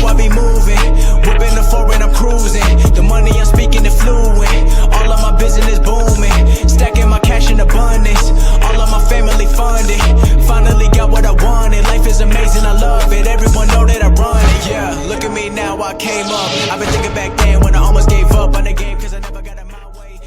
I be moving. Whipping the foreign, I'm cruising. The money I'm speaking is fluent. All of my business booming. Stacking my cash in abundance. All of my family funded. Finally got what I wanted. Life is amazing, I love it. Everyone know that I run it. Yeah, look at me now, I came up. I've been thinking back then when I almost gave up on the game cause I never got in my way.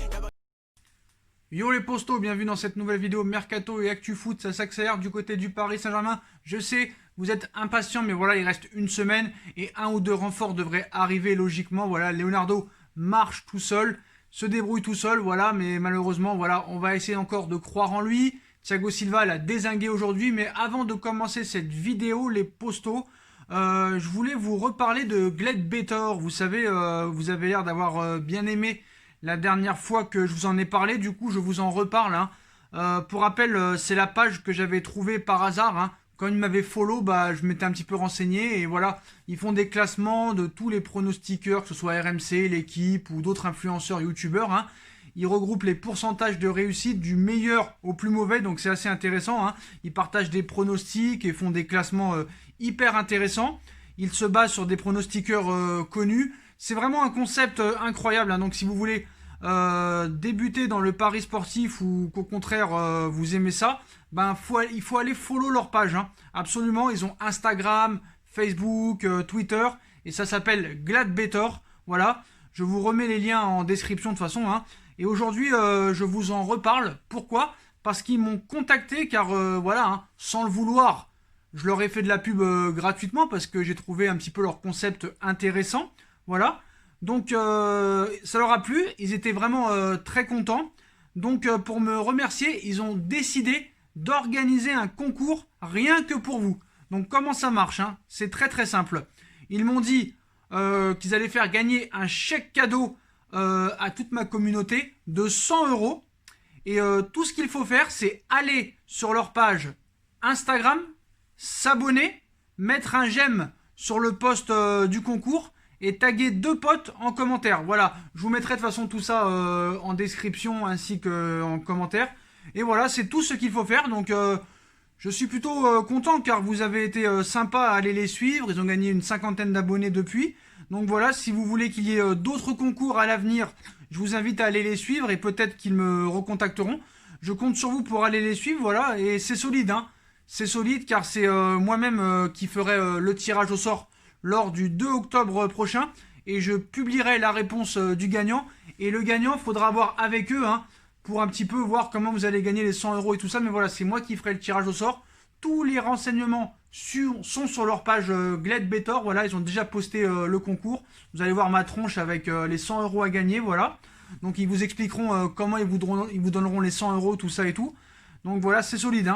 Yo les postos, bienvenue dans cette nouvelle vidéo Mercato et Actu Foot, ça s'accélère du côté du Paris Saint-Germain. Je sais, vous êtes impatients, mais voilà, il reste une semaine et un ou deux renforts devraient arriver logiquement. Voilà, Leonardo marche tout seul, se débrouille tout seul, voilà, mais malheureusement, voilà, on va essayer encore de croire en lui. Thiago Silva l'a dézingué aujourd'hui, mais avant de commencer cette vidéo, les postos, je voulais vous reparler de Gledbetter. Vous savez, vous avez l'air d'avoir bien aimé la dernière fois que je vous en ai parlé, du coup je vous en reparle. Pour rappel, c'est la page que j'avais trouvée par hasard. Quand ils m'avaient follow, je m'étais un petit peu renseigné et voilà, ils font des classements de tous les pronostiqueurs, que ce soit RMC, l'équipe ou d'autres influenceurs, youtubeurs. Ils regroupent les pourcentages de réussite du meilleur au plus mauvais, donc c'est assez intéressant. Ils partagent des pronostics et font des classements hyper intéressants. Ils se basent sur des pronostiqueurs connus. C'est vraiment un concept incroyable. Donc si vous voulez débuter dans le pari sportif ou qu'au contraire vous aimez ça, il faut aller follow leur page. Absolument, ils ont Instagram, Facebook, Twitter et ça s'appelle Gladbetter. Voilà, je vous remets les liens en description de toute façon. Et aujourd'hui, je vous en reparle. Pourquoi ? Parce qu'ils m'ont contacté car voilà, sans le vouloir, je leur ai fait de la pub gratuitement parce que j'ai trouvé un petit peu leur concept intéressant. Voilà, donc ça leur a plu, ils étaient vraiment très contents. Donc pour me remercier, ils ont décidé d'organiser un concours rien que pour vous. Donc comment ça marche ? C'est très très simple. Ils m'ont dit qu'ils allaient faire gagner un chèque cadeau à toute ma communauté de 100 €. Et tout ce qu'il faut faire, c'est aller sur leur page Instagram, s'abonner, mettre un j'aime sur le post du concours et taguer 2 potes en commentaire. Voilà, je vous mettrai de toute façon tout ça en description ainsi qu'en commentaire. Et voilà, c'est tout ce qu'il faut faire. Donc je suis plutôt content car vous avez été sympa à aller les suivre. Ils ont gagné une 50aine d'abonnés depuis. Donc voilà, si vous voulez qu'il y ait d'autres concours à l'avenir, je vous invite à aller les suivre et peut-être qu'ils me recontacteront. Je compte sur vous pour aller les suivre, voilà, et c'est solide. C'est solide car c'est moi-même qui ferai le tirage au sort lors du 2 octobre prochain et je publierai la réponse du gagnant et le gagnant faudra voir avec eux pour un petit peu voir comment vous allez gagner les 100 € et tout ça, mais voilà, c'est moi qui ferai le tirage au sort. Tous les renseignements sont sur leur page Gledbetter. Voilà, ils ont déjà posté le concours, vous allez voir ma tronche avec les 100 € à gagner. Voilà, donc ils vous expliqueront comment ils vous donneront les 100 €, tout ça et tout. Donc voilà, c'est solide.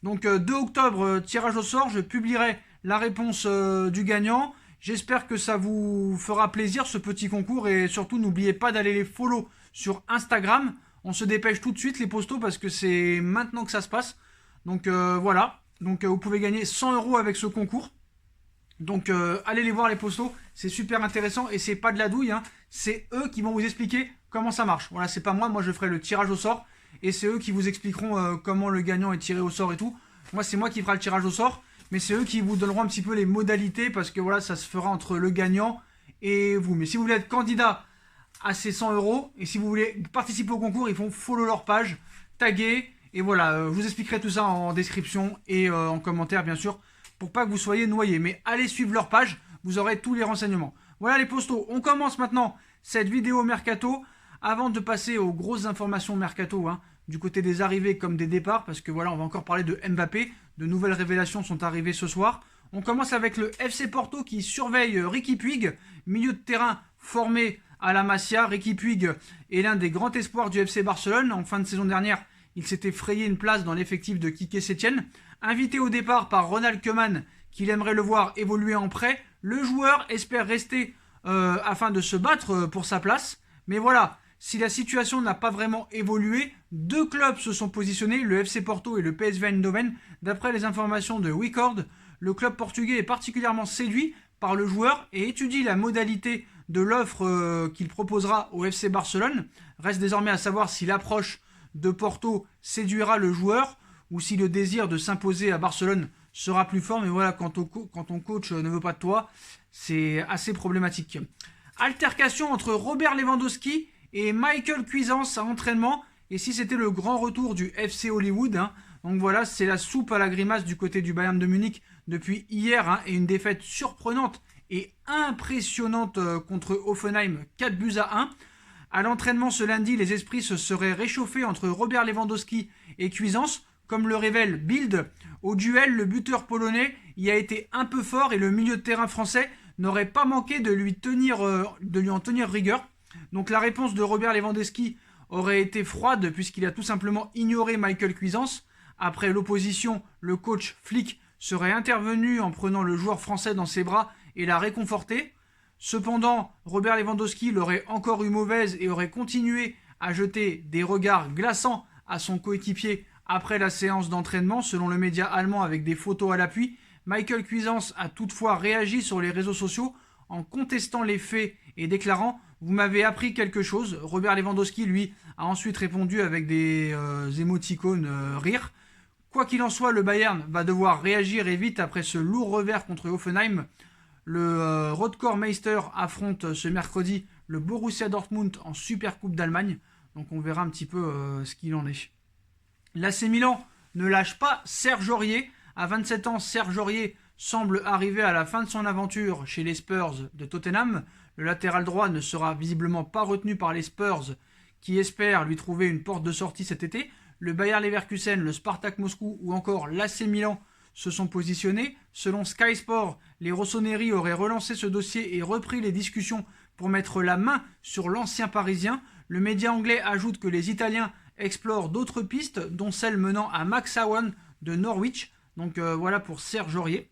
Donc 2 octobre, tirage au sort, je publierai la réponse du gagnant. J'espère que ça vous fera plaisir ce petit concours et surtout n'oubliez pas d'aller les follow sur Instagram. On se dépêche tout de suite les postos parce que c'est maintenant que ça se passe. Donc voilà, donc vous pouvez gagner 100 € avec ce concours. Donc allez les voir les postos, c'est super intéressant et c'est pas de la douille. C'est eux qui vont vous expliquer comment ça marche. Voilà, c'est pas moi je ferai le tirage au sort et c'est eux qui vous expliqueront comment le gagnant est tiré au sort et tout. Moi c'est moi qui ferai le tirage au sort. Mais c'est eux qui vous donneront un petit peu les modalités parce que voilà, ça se fera entre le gagnant et vous. Mais si vous voulez être candidat à ces 100 € et si vous voulez participer au concours, ils font follow leur page, taguer et voilà, je vous expliquerai tout ça en description et en commentaire bien sûr pour pas que vous soyez noyés. Mais allez suivre leur page, vous aurez tous les renseignements. Voilà les postos, on commence maintenant cette vidéo Mercato avant de passer aux grosses informations Mercato. Du côté des arrivées comme des départs, parce que voilà, on va encore parler de Mbappé. De nouvelles révélations sont arrivées ce soir. On commence avec le FC Porto qui surveille Riqui Puig, milieu de terrain formé à la Masia. Riqui Puig est l'un des grands espoirs du FC Barcelone. En fin de saison dernière, il s'était frayé une place dans l'effectif de Quique Setién. Invité au départ par Ronald Koeman, qu'il aimerait le voir évoluer en prêt, le joueur espère rester afin de se battre pour sa place. Mais voilà, si la situation n'a pas vraiment évolué, 2 clubs se sont positionnés, le FC Porto et le PSV Eindhoven. D'après les informations de Record, le club portugais est particulièrement séduit par le joueur et étudie la modalité de l'offre qu'il proposera au FC Barcelone. Reste désormais à savoir si l'approche de Porto séduira le joueur ou si le désir de s'imposer à Barcelone sera plus fort. Mais voilà, quand ton coach ne veut pas de toi, c'est assez problématique. Altercation entre Robert Lewandowski et Michael Cuisance à entraînement. Et si c'était le grand retour du FC Hollywood, hein. Donc voilà, c'est la soupe à la grimace du côté du Bayern de Munich depuis hier, hein, et une défaite surprenante et impressionnante contre Hoffenheim, 4-1. À l'entraînement ce lundi, les esprits se seraient réchauffés entre Robert Lewandowski et Cuisance. Comme le révèle Bild, au duel, le buteur polonais y a été un peu fort et le milieu de terrain français n'aurait pas manqué de lui en tenir rigueur. Donc la réponse de Robert Lewandowski aurait été froide puisqu'il a tout simplement ignoré Michael Cuisance. Après l'opposition, le coach Flick serait intervenu en prenant le joueur français dans ses bras et l'a réconforté. Cependant, Robert Lewandowski l'aurait encore eu mauvaise et aurait continué à jeter des regards glaçants à son coéquipier après la séance d'entraînement, selon le média allemand avec des photos à l'appui. Michael Cuisance a toutefois réagi sur les réseaux sociaux en contestant les faits et déclarant « Vous m'avez appris quelque chose ». Robert Lewandowski, lui, a ensuite répondu avec des émoticônes rire. Quoi qu'il en soit, le Bayern va devoir réagir et vite après ce lourd revers contre Hoffenheim. Le Rotkor Meister affronte ce mercredi le Borussia Dortmund en Supercoupe d'Allemagne. Donc on verra un petit peu ce qu'il en est. L'AC Milan ne lâche pas Serge Aurier. À 27 ans, Serge Aurier semble arriver à la fin de son aventure chez les Spurs de Tottenham. Le latéral droit ne sera visiblement pas retenu par les Spurs qui espèrent lui trouver une porte de sortie cet été. Le Bayer Leverkusen, le Spartak Moscou ou encore l'AC Milan se sont positionnés. Selon Sky Sport, les Rossoneri auraient relancé ce dossier et repris les discussions pour mettre la main sur l'ancien Parisien. Le média anglais ajoute que les Italiens explorent d'autres pistes, dont celle menant à Max Owen de Norwich. Donc voilà pour Serge Aurier.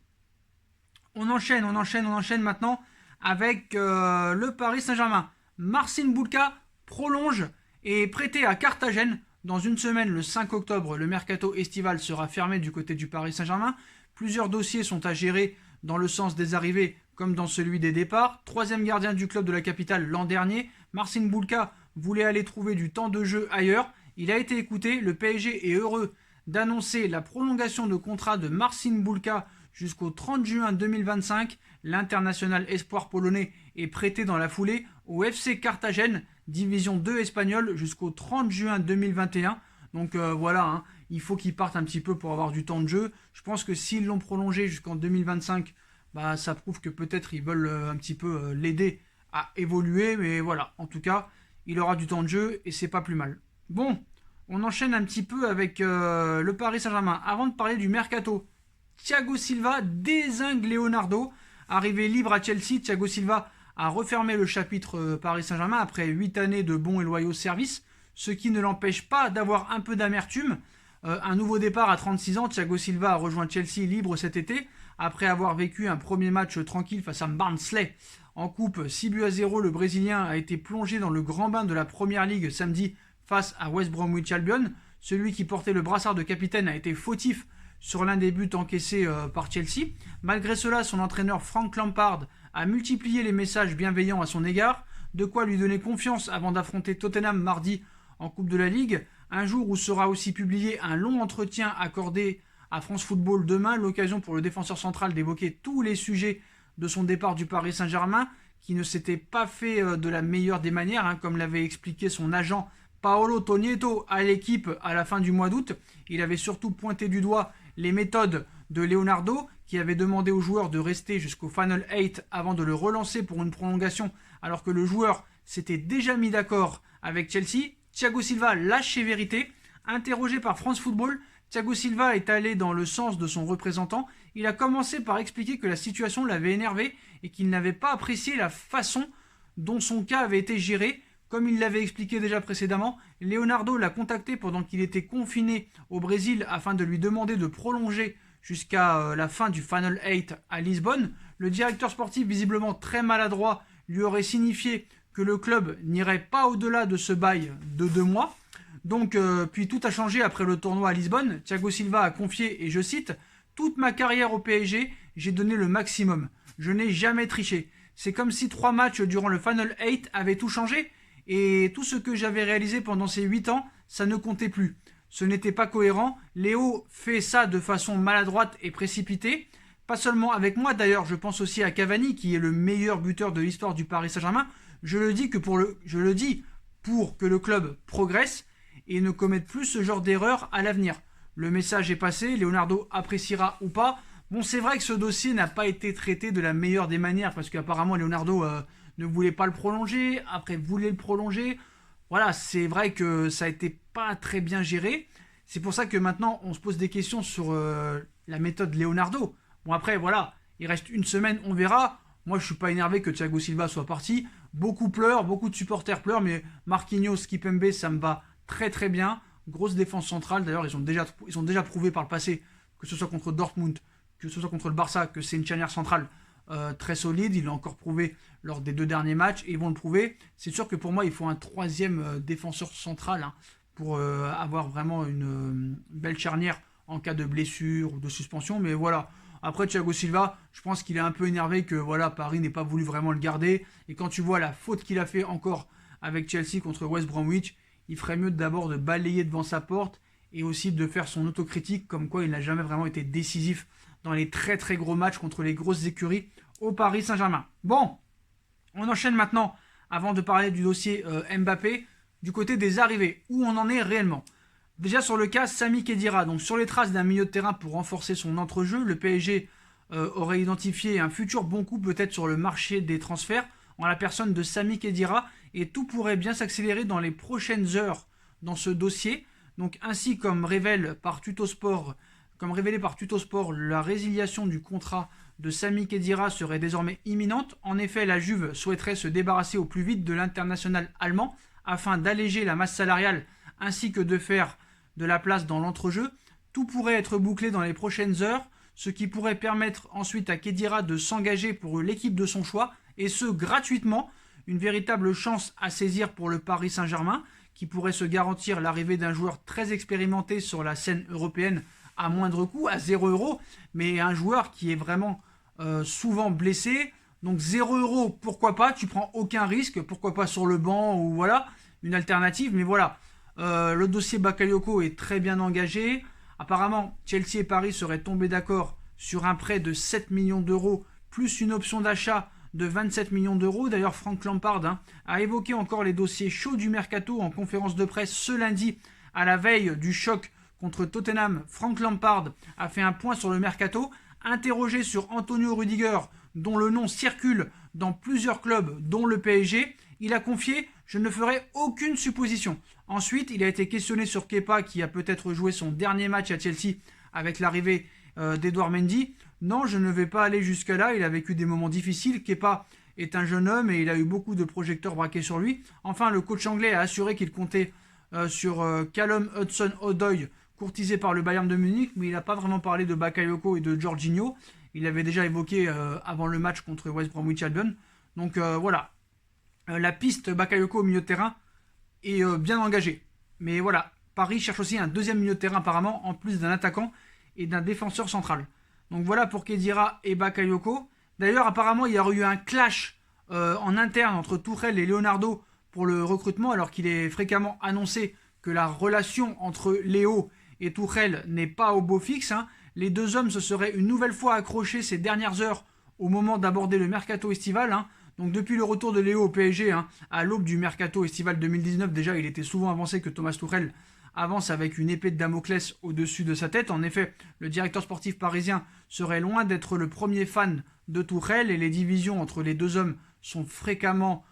On enchaîne maintenant avec le Paris Saint-Germain. Marcin Bulka prolonge et est prêté à Carthagène. Dans une semaine, le 5 octobre, le mercato estival sera fermé du côté du Paris Saint-Germain. Plusieurs dossiers sont à gérer dans le sens des arrivées comme dans celui des départs. Troisième gardien du club de la capitale l'an dernier, Marcin Bulka voulait aller trouver du temps de jeu ailleurs. Il a été écouté. Le PSG est heureux d'annoncer la prolongation de contrat de Marcin Bulka jusqu'au 30 juin 2025. L'international espoir polonais est prêté dans la foulée au FC Carthagène, division 2 espagnole, jusqu'au 30 juin 2021. Donc voilà, hein, il faut qu'ils partent un petit peu pour avoir du temps de jeu. Je pense que s'ils l'ont prolongé jusqu'en 2025, bah, ça prouve que peut-être ils veulent un petit peu l'aider à évoluer. Mais voilà, en tout cas, il aura du temps de jeu et c'est pas plus mal. Bon, on enchaîne un petit peu avec le Paris Saint-Germain. Avant de parler du mercato, Thiago Silva dézingue Leonardo. Arrivé libre à Chelsea, Thiago Silva a refermé le chapitre Paris Saint-Germain après 8 années de bons et loyaux services, ce qui ne l'empêche pas d'avoir un peu d'amertume. Un nouveau départ à 36 ans, Thiago Silva a rejoint Chelsea libre cet été, après avoir vécu un premier match tranquille face à Barnsley. En coupe, 6-0, le Brésilien a été plongé dans le grand bain de la Première Ligue samedi face à West Bromwich Albion. Celui qui portait le brassard de capitaine a été fautif sur l'un des buts encaissés par Chelsea. Malgré cela, son entraîneur Frank Lampard a multiplié les messages bienveillants à son égard, de quoi lui donner confiance avant d'affronter Tottenham mardi en Coupe de la Ligue, un jour où sera aussi publié un long entretien accordé à France Football demain, l'occasion pour le défenseur central d'évoquer tous les sujets de son départ du Paris Saint-Germain, qui ne s'était pas fait de la meilleure des manières, hein, comme l'avait expliqué son agent Paolo Tonietto à l'équipe à la fin du mois d'août. Il avait surtout pointé du doigt les méthodes de Leonardo, qui avait demandé aux joueurs de rester jusqu'au Final 8 avant de le relancer pour une prolongation, alors que le joueur s'était déjà mis d'accord avec Chelsea. Thiago Silva lâche ses vérités. Interrogé par France Football, Thiago Silva est allé dans le sens de son représentant. Il a commencé par expliquer que la situation l'avait énervé et qu'il n'avait pas apprécié la façon dont son cas avait été géré. Comme il l'avait expliqué déjà précédemment, Leonardo l'a contacté pendant qu'il était confiné au Brésil afin de lui demander de prolonger jusqu'à la fin du Final 8 à Lisbonne. Le directeur sportif, visiblement très maladroit, lui aurait signifié que le club n'irait pas au-delà de ce bail de 2 mois. Donc, puis tout a changé après le tournoi à Lisbonne. Thiago Silva a confié, et je cite, « Toute ma carrière au PSG, j'ai donné le maximum. Je n'ai jamais triché. C'est comme si 3 matchs durant le Final 8 avaient tout changé. Et tout ce que j'avais réalisé pendant ces 8 ans, ça ne comptait plus. ce n'était pas cohérent. Léo fait ça de façon maladroite et précipitée. Pas seulement avec moi d'ailleurs, je pense aussi à Cavani qui est le meilleur buteur de l'histoire du Paris Saint-Germain. Je le dis pour que le club progresse et ne commette plus ce genre d'erreur à l'avenir. Le message est passé, Leonardo appréciera ou pas. Bon, c'est vrai que ce dossier n'a pas été traité de la meilleure des manières parce qu'apparemment Leonardo ne voulait pas le prolonger, après voulait le prolonger. Voilà, c'est vrai que ça a été pas très bien géré. C'est pour ça que maintenant on se pose des questions sur la méthode Leonardo. Bon après voilà, il reste une semaine, on verra. Moi je suis pas énervé que Thiago Silva soit parti. Beaucoup pleurent, beaucoup de supporters pleurent, mais Marquinhos, Kimpembe, ça me va très très bien. Grosse défense centrale, d'ailleurs ils ont déjà prouvé par le passé, que ce soit contre Dortmund, que ce soit contre le Barça, que c'est une charnière centrale très solide. Il l'a encore prouvé lors des 2 derniers matchs et ils vont le prouver. C'est sûr que pour moi il faut un 3e défenseur central pour avoir vraiment une belle charnière en cas de blessure ou de suspension, mais voilà. Après Thiago Silva, je pense qu'il est un peu énervé que voilà, Paris n'ait pas voulu vraiment le garder. Et quand tu vois la faute qu'il a fait encore avec Chelsea contre West Bromwich, il ferait mieux d'abord de balayer devant sa porte et aussi de faire son autocritique comme quoi il n'a jamais vraiment été décisif dans les très très gros matchs contre les grosses écuries au Paris Saint-Germain. Bon, on enchaîne maintenant avant de parler du dossier Mbappé du côté des arrivées, où on en est réellement. Déjà sur le cas Sami Khedira, donc sur les traces d'un milieu de terrain pour renforcer son entrejeu, le PSG aurait identifié un futur bon coup peut-être sur le marché des transferts en la personne de Sami Khedira et tout pourrait bien s'accélérer dans les prochaines heures dans ce dossier. Donc ainsi comme révélé par Tuttosport, la résiliation du contrat de Sami Khedira serait désormais imminente. En effet, la Juve souhaiterait se débarrasser au plus vite de l'international allemand afin d'alléger la masse salariale ainsi que de faire de la place dans l'entrejeu. Tout pourrait être bouclé dans les prochaines heures, ce qui pourrait permettre ensuite à Khedira de s'engager pour l'équipe de son choix, et ce gratuitement, une véritable chance à saisir pour le Paris Saint-Germain, qui pourrait se garantir l'arrivée d'un joueur très expérimenté sur la scène européenne à moindre coût, à 0 €, mais un joueur qui est vraiment souvent blessé. Donc 0 €, pourquoi pas, tu prends aucun risque, pourquoi pas sur le banc ou voilà, une alternative, mais voilà. Le dossier Bakayoko est très bien engagé. Apparemment, Chelsea et Paris seraient tombés d'accord sur un prêt de 7 millions d'euros plus une option d'achat de 27 millions d'euros. D'ailleurs, Frank Lampard a évoqué encore les dossiers chauds du mercato en conférence de presse ce lundi à la veille du choc contre Tottenham. Frank Lampard a fait un point sur le mercato. Interrogé sur Antonio Rudiger, dont le nom circule dans plusieurs clubs, dont le PSG, il a confié « Je ne ferai aucune supposition ». Ensuite, il a été questionné sur Kepa, qui a peut-être joué son dernier match à Chelsea avec l'arrivée d'Edouard Mendy. Non, je ne vais pas aller jusqu'à là, il a vécu des moments difficiles. Kepa est un jeune homme et il a eu beaucoup de projecteurs braqués sur lui. Enfin, le coach anglais a assuré qu'il comptait sur Callum Hudson-Odoi, courtisé par le Bayern de Munich, mais il n'a pas vraiment parlé de Bakayoko et de Jorginho. Il avait déjà évoqué avant le match contre West Bromwich Albion. Donc voilà, la piste Bakayoko au milieu de terrain est bien engagée. Mais voilà, Paris cherche aussi un 2e milieu de terrain apparemment, en plus d'un attaquant et d'un défenseur central. Donc voilà pour Khedira et Bakayoko. D'ailleurs, apparemment, il y aurait eu un clash en interne entre Tuchel et Leonardo pour le recrutement, alors qu'il est fréquemment annoncé que la relation entre Léo et Tuchel n'est pas au beau fixe. Les deux hommes se seraient une nouvelle fois accrochés ces dernières heures au moment d'aborder le mercato estival. Donc depuis le retour de Léo au PSG, à l'aube du mercato estival 2019, déjà il était souvent avancé que Thomas Tuchel avance avec une épée de Damoclès au-dessus de sa tête. En effet, le directeur sportif parisien serait loin d'être le premier fan de Tuchel et les divisions entre les deux hommes sont fréquemment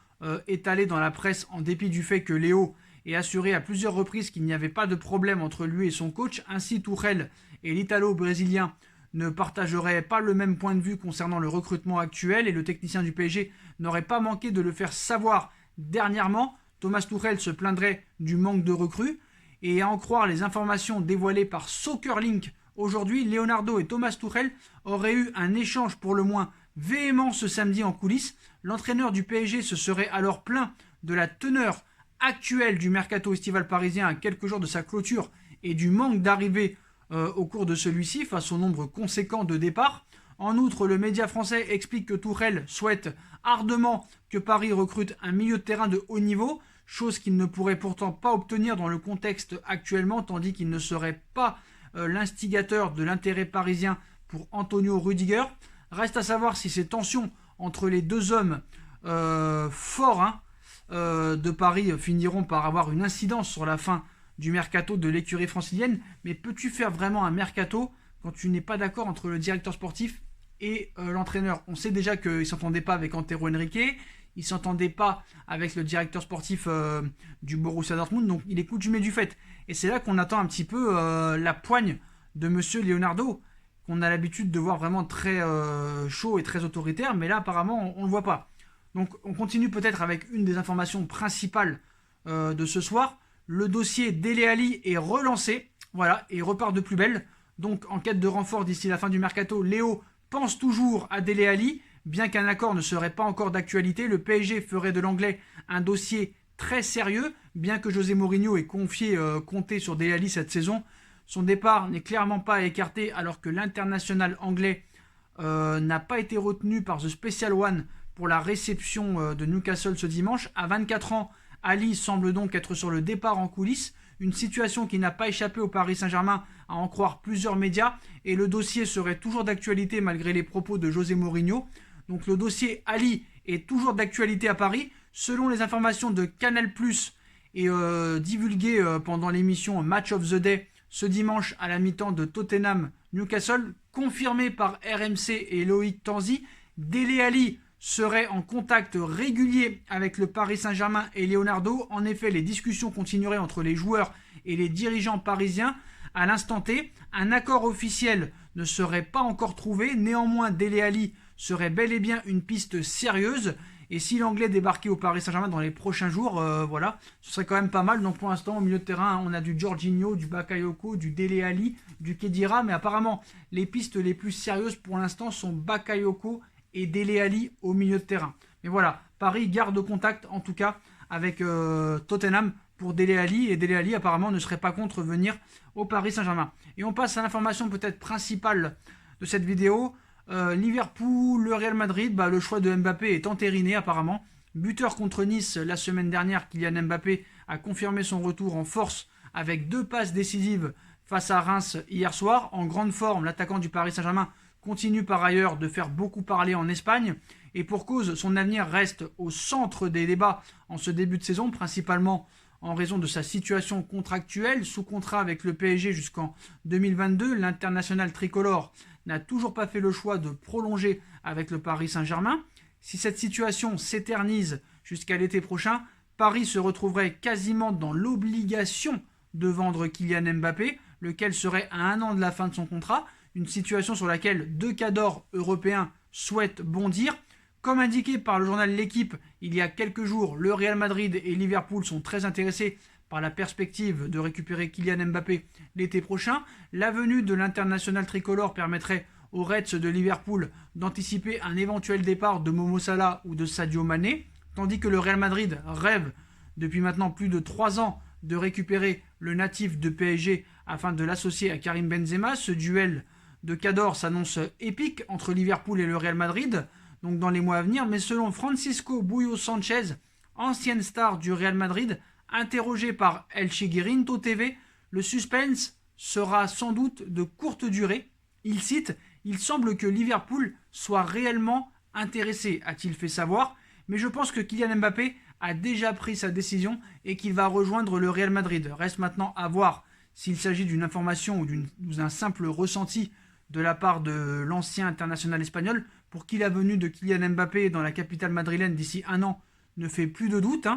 étalées dans la presse en dépit du fait que Léo ait assuré à plusieurs reprises qu'il n'y avait pas de problème entre lui et son coach. Ainsi, Tuchel et l'Italo-Brésilien ne partageraient pas le même point de vue concernant le recrutement actuel et le technicien du PSG n'aurait pas manqué de le faire savoir dernièrement. Thomas Tuchel se plaindrait du manque de recrues et à en croire les informations dévoilées par Soccerlink aujourd'hui, Leonardo et Thomas Tuchel auraient eu un échange pour le moins véhément ce samedi en coulisses. L'entraîneur du PSG se serait alors plaint de la teneur actuelle du mercato estival parisien à quelques jours de sa clôture et du manque d'arrivées au cours de celui-ci face au nombre conséquent de départs. En outre, le média français explique que Tuchel souhaite ardemment que Paris recrute un milieu de terrain de haut niveau, chose qu'il ne pourrait pourtant pas obtenir dans le contexte actuellement, tandis qu'il ne serait pas l'instigateur de l'intérêt parisien pour Antonio Rudiger. Reste à savoir si ces tensions entre les deux hommes forts de Paris finiront par avoir une incidence sur la fin du mercato de l'écurie francilienne. Mais peux-tu faire vraiment un mercato quand tu n'es pas d'accord entre le directeur sportif et l'entraîneur? On sait déjà qu'il ne s'entendait pas avec Antero Henrique, il ne s'entendait pas avec le directeur sportif du Borussia Dortmund, donc il est coutumier du fait. Et c'est là qu'on attend un petit peu la poigne de Monsieur Leonardo, qu'on a l'habitude de voir vraiment très chaud et très autoritaire, mais là apparemment on ne le voit pas. Donc on continue peut-être avec une des informations principales de ce soir. Le dossier Dele Alli est relancé, voilà, et repart de plus belle. Donc en quête de renfort d'ici la fin du mercato, Léo pense toujours à Dele Alli. Bien qu'un accord ne serait pas encore d'actualité, le PSG ferait de l'anglais un dossier très sérieux. Bien que José Mourinho ait confié compter sur Dele Alli cette saison, son départ n'est clairement pas écarté alors que l'international anglais n'a pas été retenu par The Special One pour la réception de Newcastle ce dimanche. À 24 ans, Ali semble donc être sur le départ en coulisses, une situation qui n'a pas échappé au Paris Saint-Germain à en croire plusieurs médias, et le dossier serait toujours d'actualité malgré les propos de José Mourinho. Donc le dossier Ali est toujours d'actualité à Paris, selon les informations de Canal+, et divulguées pendant l'émission Match of the Day ce dimanche à la mi-temps de Tottenham-Newcastle, confirmé par RMC et Loïc Tanzi. Dele Alli serait en contact régulier avec le Paris Saint-Germain et Leonardo. En effet, les discussions continueraient entre les joueurs et les dirigeants parisiens. À l'instant T, un accord officiel ne serait pas encore trouvé. Néanmoins, Dele Alli serait bel et bien une piste sérieuse. Et si l'anglais débarquait au Paris Saint-Germain dans les prochains jours, voilà, ce serait quand même pas mal. Donc pour l'instant, au milieu de terrain, on a du Jorginho, du Bakayoko, du Dele Alli, du Khedira. Mais apparemment, les pistes les plus sérieuses pour l'instant sont Bakayoko et Dele Alli au milieu de terrain. Mais voilà, Paris garde contact en tout cas avec Tottenham pour Dele Alli, et Dele Alli apparemment ne serait pas contre venir au Paris Saint-Germain. Et on passe à l'information peut-être principale de cette vidéo. Liverpool, le Real Madrid, le choix de Mbappé est entériné apparemment. Buteur contre Nice la semaine dernière, Kylian Mbappé a confirmé son retour en force avec 2 passes décisives face à Reims hier soir. En grande forme, l'attaquant du Paris Saint-Germain continue par ailleurs de faire beaucoup parler en Espagne. Et pour cause, son avenir reste au centre des débats en ce début de saison, principalement en raison de sa situation contractuelle. Sous contrat avec le PSG jusqu'en 2022, l'international tricolore n'a toujours pas fait le choix de prolonger avec le Paris Saint-Germain. Si cette situation s'éternise jusqu'à l'été prochain, Paris se retrouverait quasiment dans l'obligation de vendre Kylian Mbappé, lequel serait à 1 an de la fin de son contrat, une situation sur laquelle 2 cadors européens souhaitent bondir. Comme indiqué par le journal L'Équipe il y a quelques jours, le Real Madrid et Liverpool sont très intéressés par la perspective de récupérer Kylian Mbappé l'été prochain. La venue de l'international tricolore permettrait aux Reds de Liverpool d'anticiper un éventuel départ de Momo Salah ou de Sadio Mané, tandis que le Real Madrid rêve depuis maintenant plus de 3 ans de récupérer le natif de PSG afin de l'associer à Karim Benzema. Ce duel de cadors s'annonce épique entre Liverpool et le Real Madrid, donc dans les mois à venir. Mais selon Francisco Buyo Sanchez, ancienne star du Real Madrid, interrogé par El Chiguirinto TV, le suspense sera sans doute de courte durée. Il cite « Il semble que Liverpool soit réellement intéressé », a-t-il fait savoir, mais je pense que Kylian Mbappé a déjà pris sa décision et qu'il va rejoindre le Real Madrid. Reste maintenant à voir s'il s'agit d'une information ou d'un simple ressenti de la part de l'ancien international espagnol, pour qui la venue de Kylian Mbappé dans la capitale madrilène d'ici 1 an ne fait plus de doute.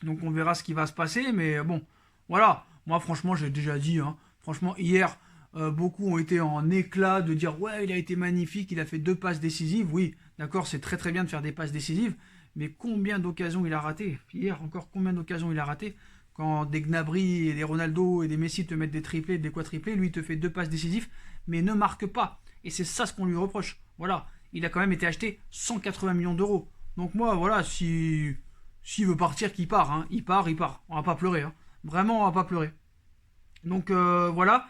Donc on verra ce qui va se passer, mais bon, voilà. Moi franchement, j'ai déjà dit, franchement hier, beaucoup ont été en éclat de dire « Ouais, il a été magnifique, il a fait 2 passes décisives ». Oui, d'accord, c'est très très bien de faire des passes décisives, mais combien d'occasions il a raté? Hier encore, combien d'occasions il a raté? Quand des Gnabry et des Ronaldo et des Messi te mettent des triplés, des quadriplés, lui il te fait 2 passes décisives, mais ne marque pas. Et c'est ça ce qu'on lui reproche. Voilà, il a quand même été acheté 180 millions d'euros. Donc moi, voilà, s'il veut partir, qu'il part. Il part. On va pas pleurer. Vraiment, on va pas pleurer. Donc voilà.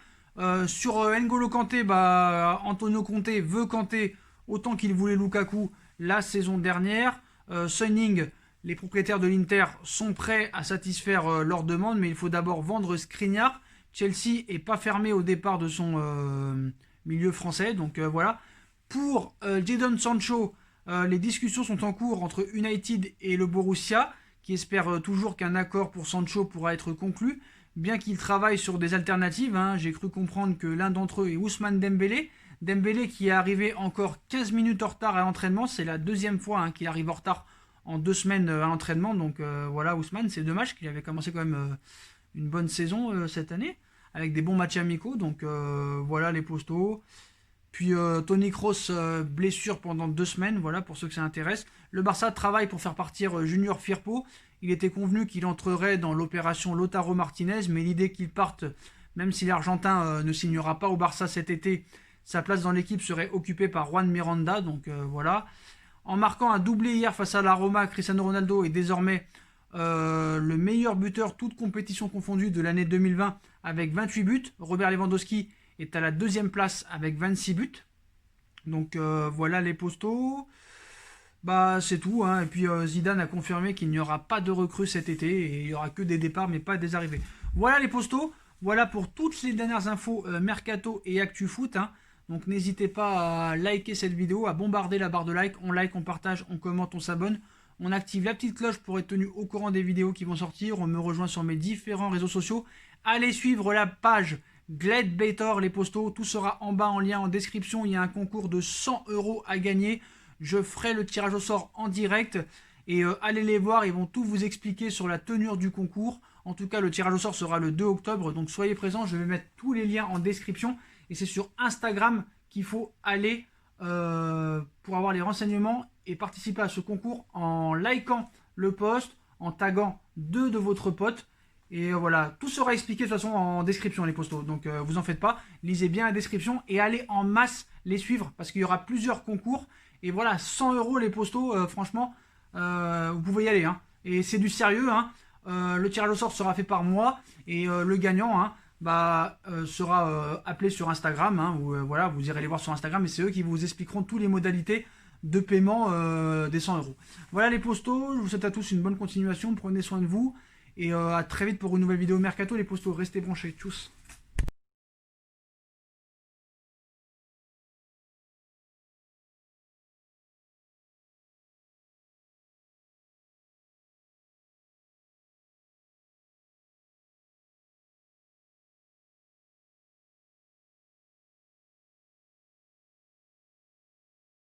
Sur N'Golo Kanté, Antonio Conte veut Kanté autant qu'il voulait Lukaku la saison dernière. Sunning les propriétaires de l'Inter sont prêts à satisfaire leurs demandes, mais il faut d'abord vendre Skriniar. Chelsea n'est pas fermé au départ de son milieu français, donc voilà. Pour Jadon Sancho, les discussions sont en cours entre United et le Borussia, qui espère toujours qu'un accord pour Sancho pourra être conclu, bien qu'il travaille sur des alternatives. J'ai cru comprendre que l'un d'entre eux est Ousmane Dembélé. Dembélé qui est arrivé encore 15 minutes en retard à l'entraînement, c'est la deuxième fois qu'il arrive en retard en 2 semaines à l'entraînement, donc voilà Ousmane, c'est dommage qu'il avait commencé quand même une bonne saison cette année, avec des bons matchs amicaux, donc voilà les postaux. Puis Toni Kroos, blessure pendant 2 semaines, voilà pour ceux que ça intéresse. Le Barça travaille pour faire partir Junior Firpo. Il était convenu qu'il entrerait dans l'opération Lautaro Martinez, mais l'idée qu'il parte, même si l'Argentin ne signera pas au Barça cet été, sa place dans l'équipe serait occupée par Juan Miranda, donc voilà. En marquant un doublé hier face à la Roma, Cristiano Ronaldo est désormais le meilleur buteur toute compétition confondue de l'année 2020 avec 28 buts. Robert Lewandowski est à la 2e place avec 26 buts. Donc voilà les postaux. Bah c'est tout. Et puis Zidane a confirmé qu'il n'y aura pas de recrues cet été et il n'y aura que des départs mais pas des arrivées. Voilà les postaux. Voilà pour toutes les dernières infos Mercato et Actu Foot. Donc n'hésitez pas à liker cette vidéo, à bombarder la barre de like. On like, on partage, on commente, on s'abonne. On active la petite cloche pour être tenu au courant des vidéos qui vont sortir. On me rejoint sur mes différents réseaux sociaux. Allez suivre la page Gledbator, les postaux. Tout sera en bas en lien en description. Il y a un concours de 100 € à gagner. Je ferai le tirage au sort en direct. Et allez les voir, ils vont tout vous expliquer sur la tenue du concours. En tout cas, le tirage au sort sera le 2 octobre. Donc soyez présents, je vais mettre tous les liens en description. Et c'est sur Instagram qu'il faut aller pour avoir les renseignements et participer à ce concours en likant le post, en taguant 2 de votre potes. Et voilà, tout sera expliqué de toute façon en description les postos. Donc vous en faites pas, lisez bien la description et allez en masse les suivre parce qu'il y aura plusieurs concours. Et voilà, 100 € les postos, franchement, vous pouvez y aller. Et c'est du sérieux. Le tirage au sort sera fait par moi et le gagnant sera appelé sur Instagram. Voilà, vous irez les voir sur Instagram et c'est eux qui vous expliqueront toutes les modalités de paiement des 100 €. Voilà les postos, je vous souhaite à tous une bonne continuation, prenez soin de vous et à très vite pour une nouvelle vidéo Mercato. Les postos, restez branchés, tchuss.